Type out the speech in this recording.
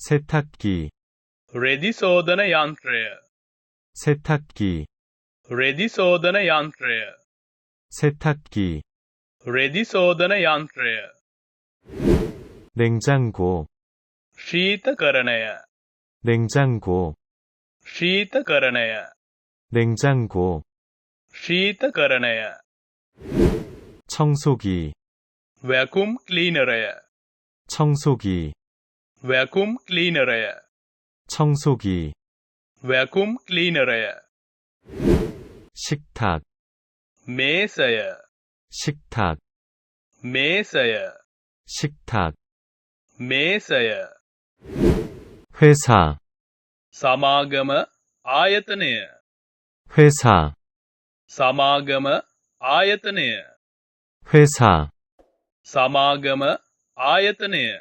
세탁기, රෙදි සෝදන යන්ත්‍රය, 세탁기, රෙදි සෝදන යන්ත්‍රය, 세탁기, රෙදි සෝදන යන්ත්‍රය, 냉장고, ශීතකරණය, 냉장고, ශීතකරණය, 냉장고, ශීතකරණය, 청소기, වැකුම් ක්ලීනරය, 청소기, වැකුම් ක්ලීනරය, 청소기, වැකුම් ක්ලීනරය, 식탁, මේසය, 식탁, මේසය, 식탁, මේසය, 회사, සමාගම ආයතනය, 회사, සමාගම ආයතනය, 회사, සමාගම ආයතනය,